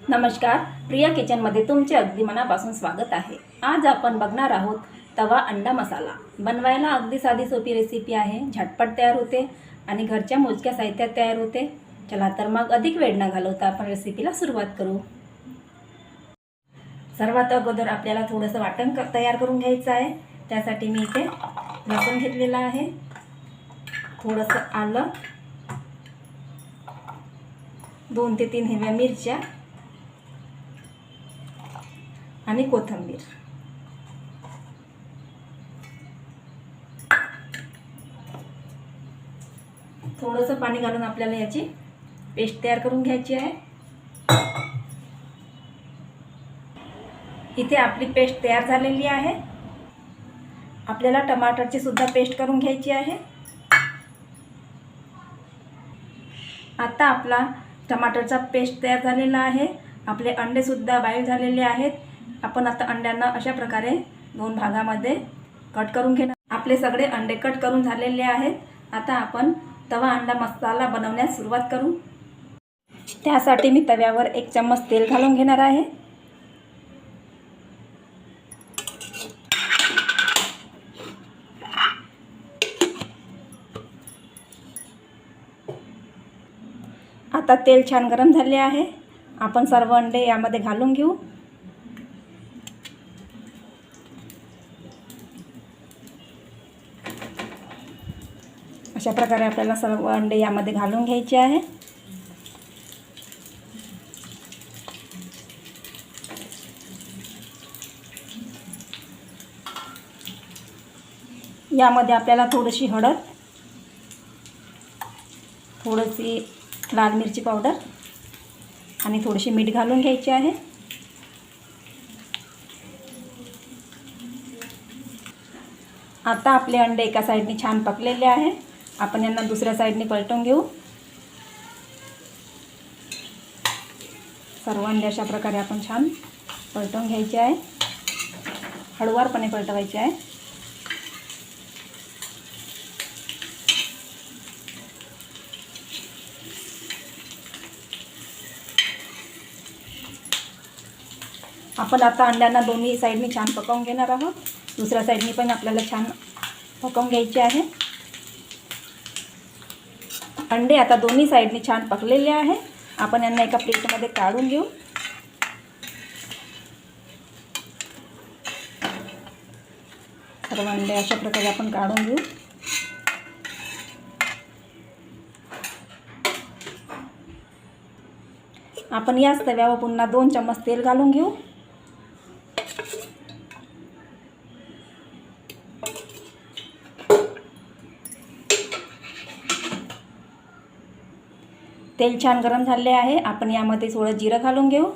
नमस्कार, प्रिया किचनमध्ये तुमचे अगदी मनापासून स्वागत आहे। आज आपण बघणार आहोत तवा अंडा मसाला। बनवायला अगदी साधी सोपी रेसिपी आहे, झटपट तयार होते आणि घरच्या मोजक्या साहित्यात तयार होते। चला तर मग अधिक वेळ न घालवता आपण रेसिपीला सुरुवात करू। सर्वात अगोदर आपल्याला थोडंसं वाटण तयार करून घ्यायचं आहे। त्यासाठी मी इथे लसूण घेतलेला आहे, थोडंसं आलं, 2 ते 3 हिरव्या मिरच्या आणि कोथिंबीर। थोडंसं पाणी घालून आपल्याला याची पेस्ट तयार करून घ्यायची आहे। इथे आपली पेस्ट तयार झालेली आहे। आपल्याला टमाटरची सुद्धा पेस्ट करून घ्यायची आहे। आता आपला टमाटरचा पेस्ट तयार झालेला आहे। आपले अंडे सुद्धा बॉईल झालेले आहेत। आपण आता अंड्यांना अशा प्रकारे 2 भागामध्ये कट करून घेणार। आपले सगळे अंडे कट करून झालेले आहेत। आता आपण तवा अंडा मसाला बनवण्यास सुरुवात करू। त्यासाठी मी तव्यावर 1 चम्मच तेल घालून घेणार आहे। आता तेल छान गरम झाले आहे। आपण सर्व अंडे यामध्ये घालून घेऊ। अशा प्रकारे आपल्याला सर्व अंडे यामध्ये घालून घ्यायचे आहे। यामध्ये आपल्याला थोडीशी हळद, थोडीशी लाल मिरची पावडर आणि थोडीशी मीठ घालून घ्यायचे आहे। आता आपले अंडे एका साईडने छान पकलेले आहे। आपण यांना दुसऱ्या साईडने पलटून घेऊ। सर्व अंडे अशा प्रकारे आपण छान पलटून घ्यायचे आहे। हळूवारपणे पलटवायचे आहे। आपण आता अंड्यांना दोन्ही साईडनी छान पकवून घेणार आहोत। दुसऱ्या साईडनी पण आपल्याला छान पकवून घ्यायचे आहे। अंडे आता दोन्ही साईडनी छान पकलेले आहे। आपण यांना एका प्लेटमध्ये काढून घेऊ। सर्व अंडे अशा प्रकारे आपण काढून घेऊ। आपण याच तव्यावर पुन्हा 2 चम्मच तेल घालून घेऊ। तेल छान गरम झाले आहे। आपण यामध्ये थोडं जिरं घालून घेऊ।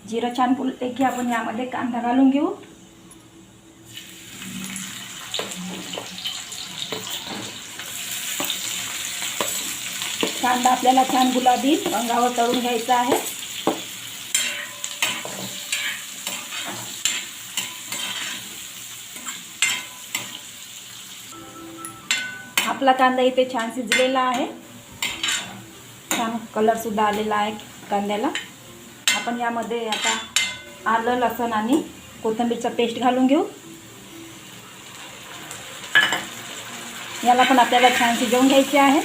जिरं छान फुलले की आपण यामध्ये कांदा घालून घेऊ। कांदा आपल्याला छान गुलाबी रंगावर तळून घ्यायचा आहे। आपला कांदा इथे छान शिजलेला आहे। छान कलर सुद्धा आलेला आहे कांद्याला। आपण यामध्ये आता आलं, लसूण आणि कोथिंबीरचा पेस्ट घालून घेऊ। याला पण आपल्याला छान शिजवून घ्यायचे आहे।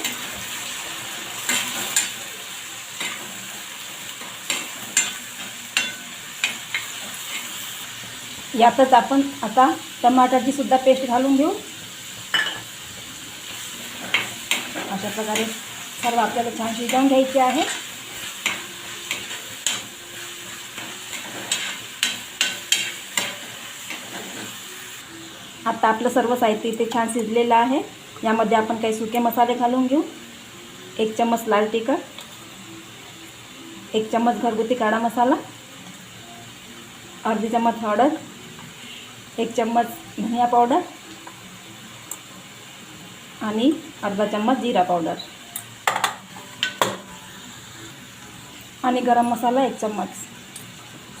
यातच आपण आता टमाटरची सुद्धा पेस्ट घालून घेऊ। अशा प्रकारे सर्व आपल्याला छान शिजवून घ्यायचे आहे। आता आपलं सर्व साहित्य इथे छान शिजलेलं आहे। यामध्ये आपण काही सुके मसाले घालून घेऊ। 1 चम्मच लाल तिखट, 1 चम्मच घरगुती काळा मसाला, अर्धी चम्मच हळद, 1 चम्मच धनिया पावडर आणि अर्धा चम्मच जीरा पावडर आणि गरम मसाला 1 चम्मच।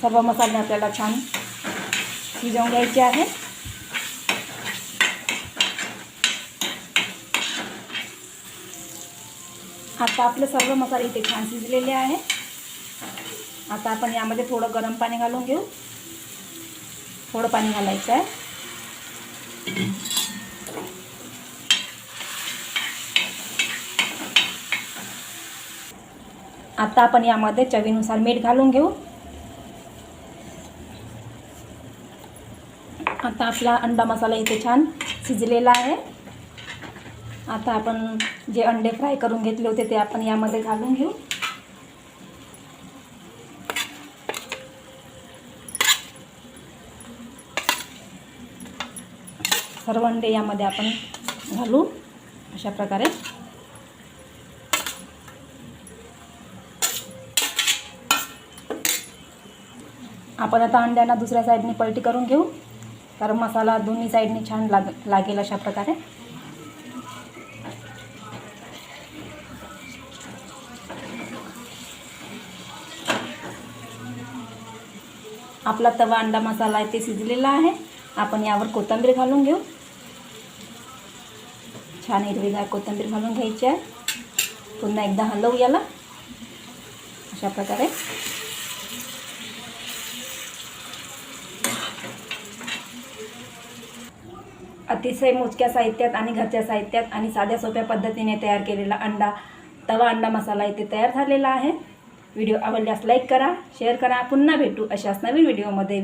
सर्व मसाले आपल्याला छान शिजवून घ्यायचे आहे। आता आपले सर्व मसाले इथे छान शिजलेले आहे। आता आपण यामध्ये थोडं गरम पाणी घालून घेऊ. थोडं पाणी घालायचं आहे. आता आपण यामध्ये चवीनुसार मीठ घालून घेऊ. आता आपला अंडा मसाला इथे छान शिजलेला आहे. आता आपण जे अंडे फ्राय करून घेतले होते ते आपण यामध्ये घालून घेऊ. सर्व अंडे यामध्ये आपण घालू अशा प्रकारे. आपण आता अंड्यांना दुसऱ्या साईडने पलटी करून घेऊ, कारण मसाला दोन्ही साईडने छान लागेल अशा प्रकारे. आपला तवा अंडा मसाला आहे ते शिजलेला आहे. आपण यावर कोथिंबीर घालून घेऊ. छान हिरवीगार कोथिंबीर घालून घ्यायची आहे. पुन्हा एकदा हलवू याला अशा प्रकारे. अतिशय मोजक्या साहित्यात आणि घरच्या साहित्यात आणि साध्या सोप्या पद्धतीने तयार केलेला तवा अंडा मसाला इथे तयार झालेला आहे. व्हिडिओ आवडल्यास लाईक करा, शेअर करा. पुन्हा भेटू अशाच नवीन व्हिडिओमध्ये.